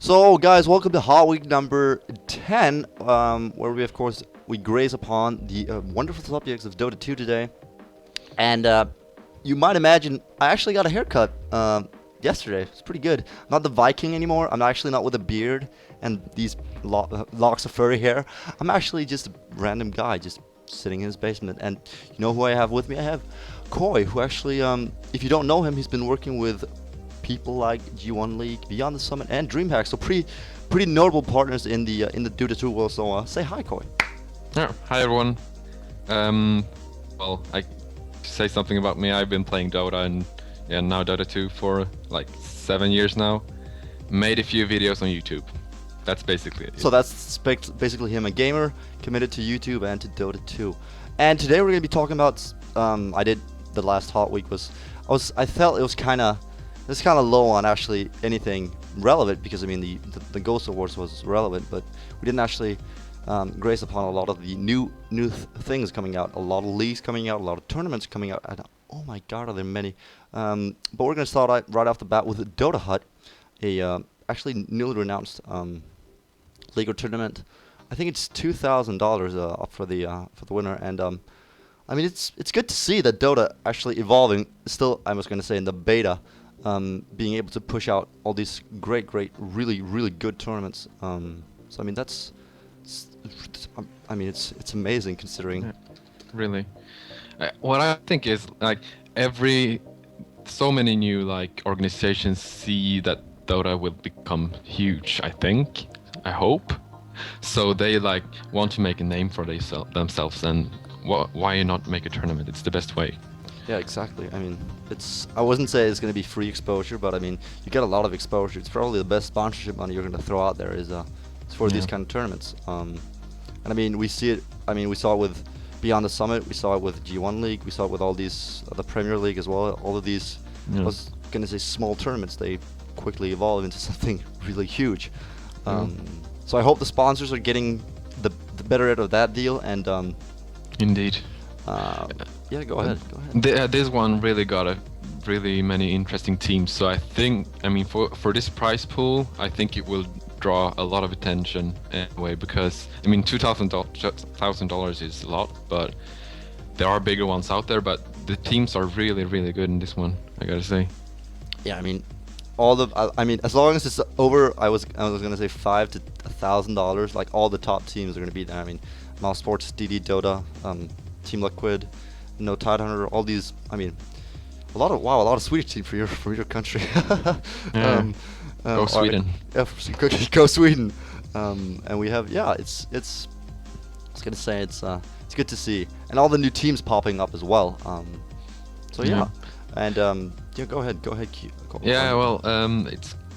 So, guys, welcome to Hot Week number 10, where we, of course, we graze upon the wonderful subjects of Dota 2 today. And you might imagine, I actually got a haircut yesterday. It's pretty good. I'm not the Viking anymore. I'm actually not with a beard and these locks of furry hair. I'm actually just a random guy, just sitting in his basement. And you know who I have with me? I have Koi, who actually, if you don't know him, he's been working with people like G1 League, Beyond the Summit, and DreamHack. So pretty notable partners in the Dota 2 world. So say hi, Koi. Yeah, hi everyone. Well, I say something about me. I've been playing Dota and now Dota 2 for like 7 years now. Made a few videos on YouTube. That's basically it. So that's basically him, a gamer committed to YouTube and to Dota 2. And today we're gonna be talking about. I did the last Hot Week I felt it was kind of low on actually anything relevant, because I mean the Ghost Awards was relevant, but we didn't actually grace upon a lot of the new things coming out, a lot of leagues coming out, a lot of tournaments coming out, and oh my god, are there many. But we're gonna start out right off the bat with Dota Hut, a actually newly announced league or tournament. I think it's $2,000 up for the winner, and I mean it's good to see that Dota actually evolving. Still, I was gonna say in the beta. Being able to push out all these great, really good tournaments. So I mean it's amazing considering. Yeah, really. What I think is like so many new like organizations see that Dota will become huge. I hope. So they like want to make a name for themselves, and why not make a tournament? It's the best way. Yeah, exactly. I mean, I wouldn't say it's going to be free exposure, but I mean, you get a lot of exposure. It's probably the best sponsorship money you're going to throw out there is for these kind of tournaments. And I mean, we see it. I mean, we saw it with Beyond the Summit. We saw it with G1 League. We saw it with all these the Premier League as well. All of these, I was going to say small tournaments. They quickly evolve into something really huge. So I hope the sponsors are getting the better out of that deal. And Indeed. Yeah, go ahead. This one really got really many interesting teams. So I mean, for this prize pool, I think it will draw a lot of attention anyway. Because I mean, $2,000 is a lot, but there are bigger ones out there. But the teams are really good in this one, I gotta say. Yeah, I mean, I mean, as long as it's over, I was gonna say $5,000 to $1,000. Like all the top teams are gonna be there. I mean, Mouse Sports, DD, Dota, Team Liquid, No Tidehunter, all these. I mean, a lot of Swedish teams for your country. Go Sweden. Go Sweden. And we have it's. I was gonna say it's good to see, and all the new teams popping up as well. So yeah, and go ahead. Yeah, well,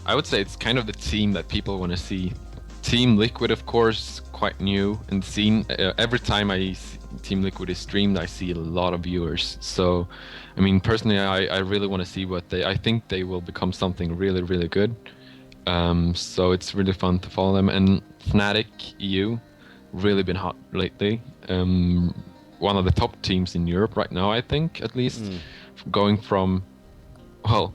I would say it's kind of the team that people want to see. Team Liquid, of course, quite new in the scene. Every time I see Team Liquid is streamed, I see a lot of viewers. So, I mean, personally, I really want to see I think they will become something really good. So it's really fun to follow them. And Fnatic EU, really been hot lately. One of the top teams in Europe right now, I think, at least. Going from, well,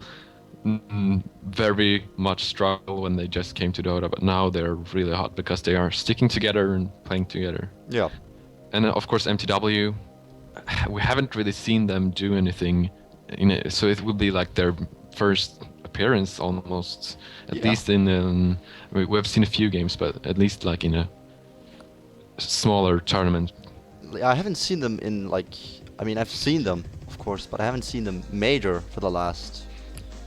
very much struggle when they just came to Dota, but now they're really hot because they are sticking together and playing together. Yeah. And of course MTW, we haven't really seen them do anything in it, so it will be like their first appearance almost, at least in we've seen a few games, but at least like in a smaller tournament. I haven't seen them in I mean, I've seen them, of course, but I haven't seen them major for the last.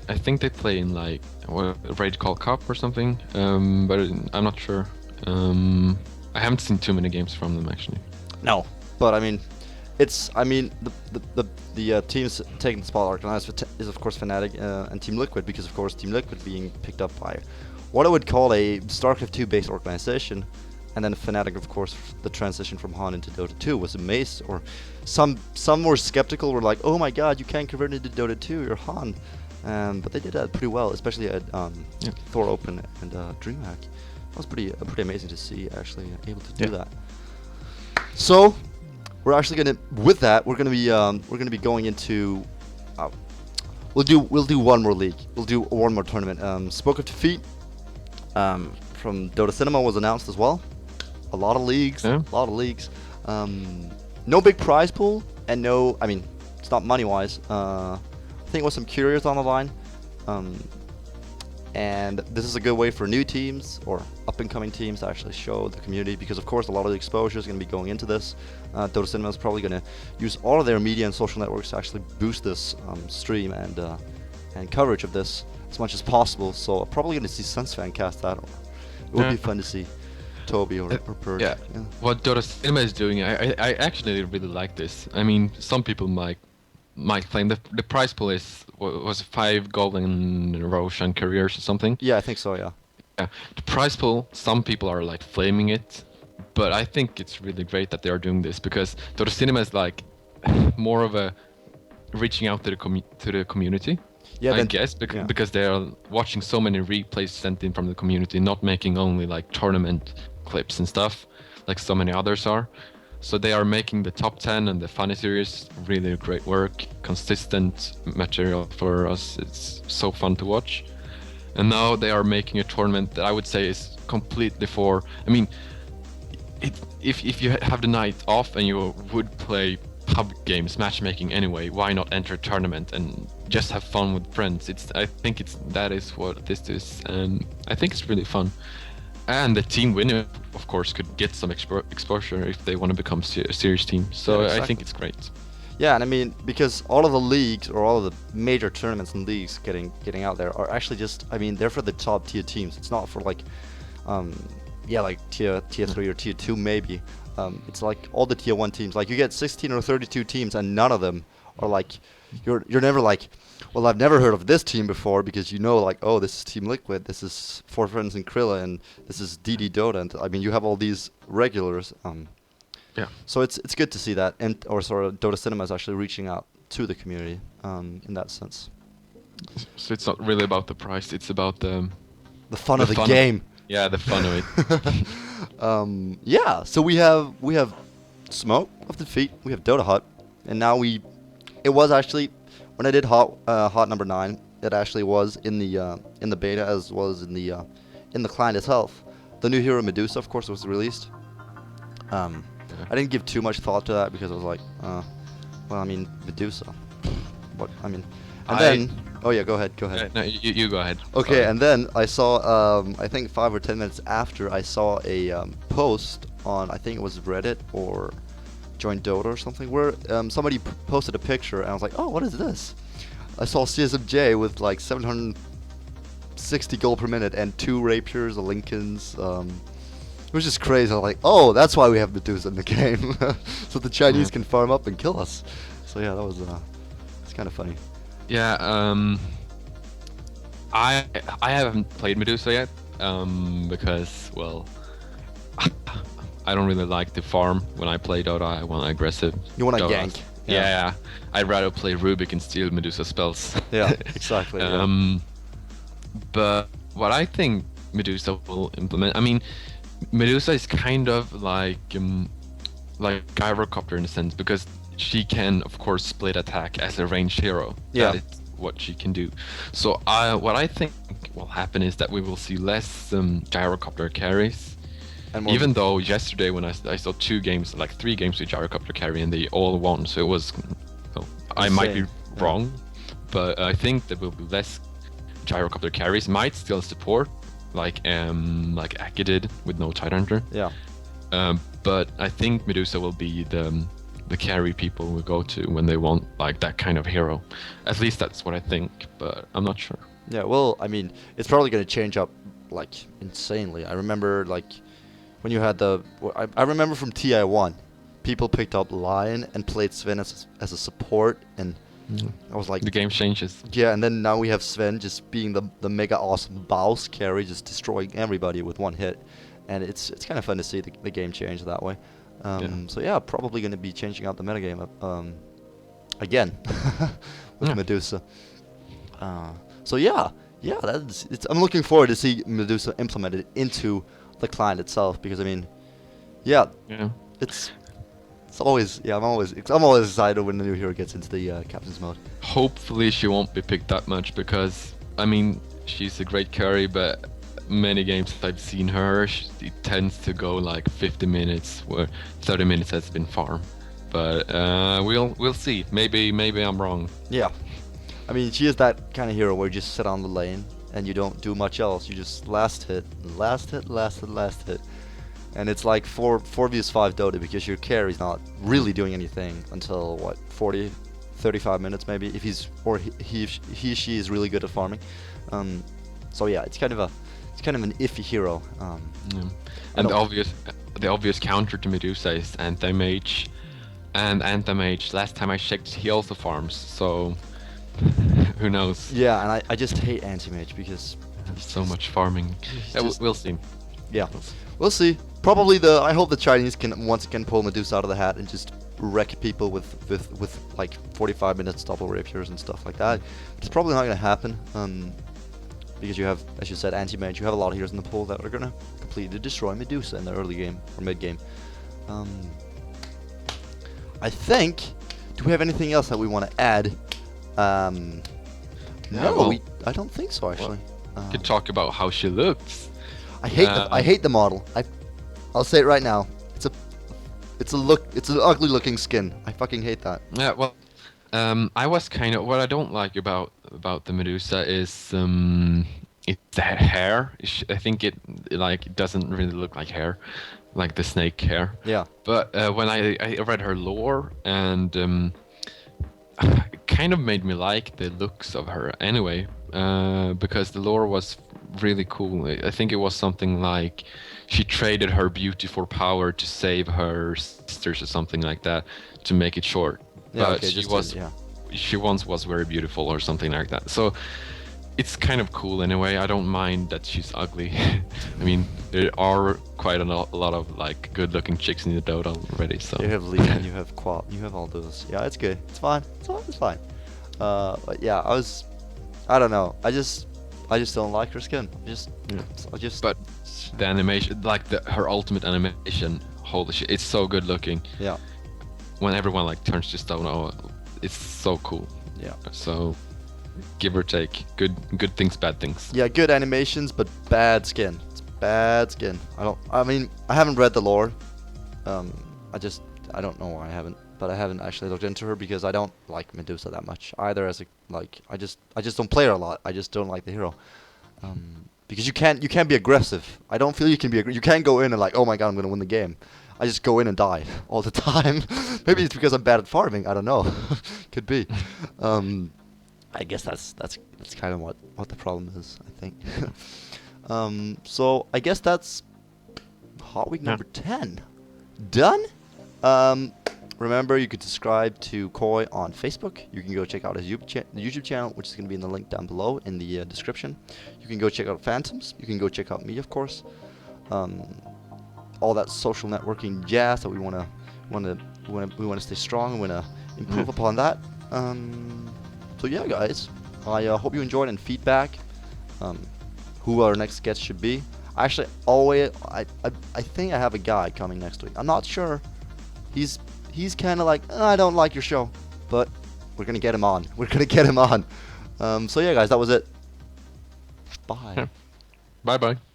I think they play in like a Raid Call Cup or something, but I'm not sure. I haven't seen too many games from them actually. No, but I mean, the teams taking the spotlight is of course Fnatic and Team Liquid, because of course Team Liquid being picked up by what I would call a StarCraft 2 based organization, and then Fnatic, of course, the transition from Han into Dota 2 was amazing. Or some were skeptical, were like, oh my god, you can't convert into Dota 2, you're Han. But they did that pretty well, especially at Thor Open and DreamHack. That was pretty amazing to see, actually able to do that. So we're actually we're gonna be going into we'll do one more league. We'll do one more tournament. Spoke of Defeat. from Dota Cinema was announced as well. A lot of leagues, Yeah. a lot of leagues. No big prize pool, and no, I mean, it's not money-wise. I think with some couriers on the line. And this is a good way for new teams or up-and-coming teams to actually show the community, because of course a lot of the exposure is going to be going into this. Dota Cinema is probably going to use all of their media and social networks to actually boost this stream and coverage of this as much as possible. So I'm probably going to see Sunsfan cast that. It would be fun to see Toby or Purge. Yeah. What Dota Cinema is doing, I actually really like this. I mean, some people might claim the prize pool was 5 golden Roshan careers or something. Yeah, I think so. Yeah. Yeah. The prize pool, some people are like flaming it, but I think it's really great that they are doing this, because Dota Cinema is like more of a reaching out to the community. Yeah, I guess because they are watching so many replays sent in from the community, not making only like tournament clips and stuff like so many others are. So they are making the top 10 and the funny series really great work, consistent material for us. It's so fun to watch. And now they are making a tournament that I would say is completely for. I mean, if you have the night off and you would play pub games, matchmaking anyway, why not enter a tournament and just have fun with friends? I think that is what this is, and I think it's really fun. And the team winner, of course, could get some exposure if they want to become a serious team. So Yeah, exactly. I think it's great. Yeah, and I mean, because all of the leagues or all of the major tournaments and leagues getting out there are actually just, I mean, they're for the top tier teams. It's not for like, like tier 3 or tier 2 maybe. It's like all the tier 1 teams. Like you get 16 or 32 teams, and none of them are like, you're never like, well, I've never heard of this team before, because you know, like, oh, this is Team Liquid, this is Four Friends and Krilla, and this is DD Dota, and I mean, you have all these regulars. Yeah. So it's good to see that, and or sort of Dota Cinema is actually reaching out to the community in that sense. So it's not really about the price; it's about the fun of the game. Yeah, the fun of it. Yeah. So we have Smoke of Defeat, we have Dota Hut, and now it was actually, when I did Hot number 9, it actually was in the beta as well as in the client itself. The new hero Medusa, of course, was released. I didn't give too much thought to that, because I was like, well, I mean, Medusa. What I mean, and then oh yeah, go ahead. No, you go ahead. Okay, Sorry. and then I saw, I think 5 or 10 minutes after, I saw a post on, I think it was Reddit or Join Dota or something, where somebody posted a picture, and I was like, oh, what is this? I saw CSMJ with like 760 gold per minute and 2 rapiers, a Lincolns. It was just crazy. I was like, oh, that's why we have Medusa in the game, so the Chinese can farm up and kill us. So yeah, that was it's kind of funny. Yeah, I haven't played Medusa yet, because, well, I don't really like to farm when I play Dota. I want aggressive. You want to Dota. gank. Yeah, I'd rather play Rubik and steal Medusa spells. Yeah, exactly. But what I think Medusa will implement, I mean, Medusa is kind of like Gyrocopter in a sense, because she can, of course, split attack as a ranged hero. Yeah. That is what she can do. So what I think will happen is that we will see less Gyrocopter carries. And Even though yesterday when I saw 3 games with Gyrocopter carry, and they all won, so it was, I might be wrong, but I think there will be less Gyrocopter carries. Might still support, like Aki did with no Tidehunter. Yeah. But I think Medusa will be the carry people will go to when they want like that kind of hero. At least that's what I think, but I'm not sure. Yeah, well, I mean, it's probably going to change up like insanely. I remember like when you had I remember from TI1, people picked up Lion and played Sven as a support, and I was like, the game changes. Yeah, and then now we have Sven just being the mega awesome Baus carry, just destroying everybody with one hit, and it's kind of fun to see the game change that way. So yeah, probably going to be changing out the metagame again with Medusa. So yeah, I'm looking forward to see Medusa implemented into the client itself, because I mean, it's always I'm always excited when the new hero gets into the captain's mode. Hopefully she won't be picked that much, because I mean, she's a great carry, but many games I've seen her, it tends to go like 50 minutes, where 30 minutes has been farm. But we'll see. Maybe I'm wrong. Yeah. I mean, she is that kind of hero where you just sit on the lane and you don't do much else. You just last hit, last hit, last hit, last hit. And it's like 4 vs 5 Dota because your carry's not really doing anything until what 40, 35 minutes maybe if he's or she is really good at farming. So yeah, it's kind of an iffy hero. Yeah. And the obvious counter to Medusa is anti-mage, and anti-mage. Last time I checked, he also farms. So who knows? Yeah, and I just hate anti-mage because So much farming. Yeah, we'll see. Yeah, we'll see. Probably I hope the Chinese can once again pull Medusa out of the hat and just wreck people with like 45 minutes double rapiers and stuff like that. It's probably not gonna happen. Because you have, as you said, anti-mage. You have a lot of heroes in the pool that are gonna completely destroy Medusa in the early game or mid game. I think. Do we have anything else that we want to add? No, well, I don't think so actually. We could talk about how she looks. I hate the model. I'll say it right now. It's an ugly looking skin. I fucking hate that. Yeah, well, I was kind of what I don't like about the Medusa is it's the hair. I think it doesn't really look like hair, like the snake hair. Yeah. But when I read her lore, and it kind of made me like the looks of her anyway, because the lore was really cool. I think it was something like she traded her beauty for power to save her sisters or something like that, to make it short. Yeah, But okay, she once was very beautiful or something like that. So it's kind of cool anyway. I don't mind that she's ugly. I mean, there are quite a lot of like good-looking chicks in the Dota already. So You have Leon, you have Quap, you have all those. Yeah, it's good. It's fine. It's fine. But yeah, I don't know. I just don't like her skin. But the animation, like her ultimate animation, holy shit, it's so good looking. Yeah. When everyone like turns to stone, oh, it's so cool. Yeah. So, give or take, good things, bad things. Yeah, good animations, but bad skin. It's bad skin. I mean, I haven't read the lore. I don't know why I haven't, but I haven't actually looked into her because I don't like Medusa that much either. I just don't play her a lot. I just don't like the hero. Because you can't be aggressive. I don't feel you can be. You can't go in and like, oh my god, I'm gonna win the game. I just go in and die all the time. Maybe it's because I'm bad at farming. I don't know. Could be. I guess that's kind of what the problem is, I think. So I guess that's Hot Week number 10. Done? Remember, you could subscribe to Koi on Facebook. You can go check out his YouTube channel, which is going to be in the link down below in the description. You can go check out Phantoms. You can go check out me, of course. All that social networking jazz that we want to stay strong. We want to improve upon that. So yeah, guys, I hope you enjoyed, and feedback. Who our next guest should be. Actually, I think I have a guy coming next week. I'm not sure. He's kind of like, I don't like your show, but we're gonna get him on. We're gonna get him on. So yeah, guys, that was it. Bye. Bye bye.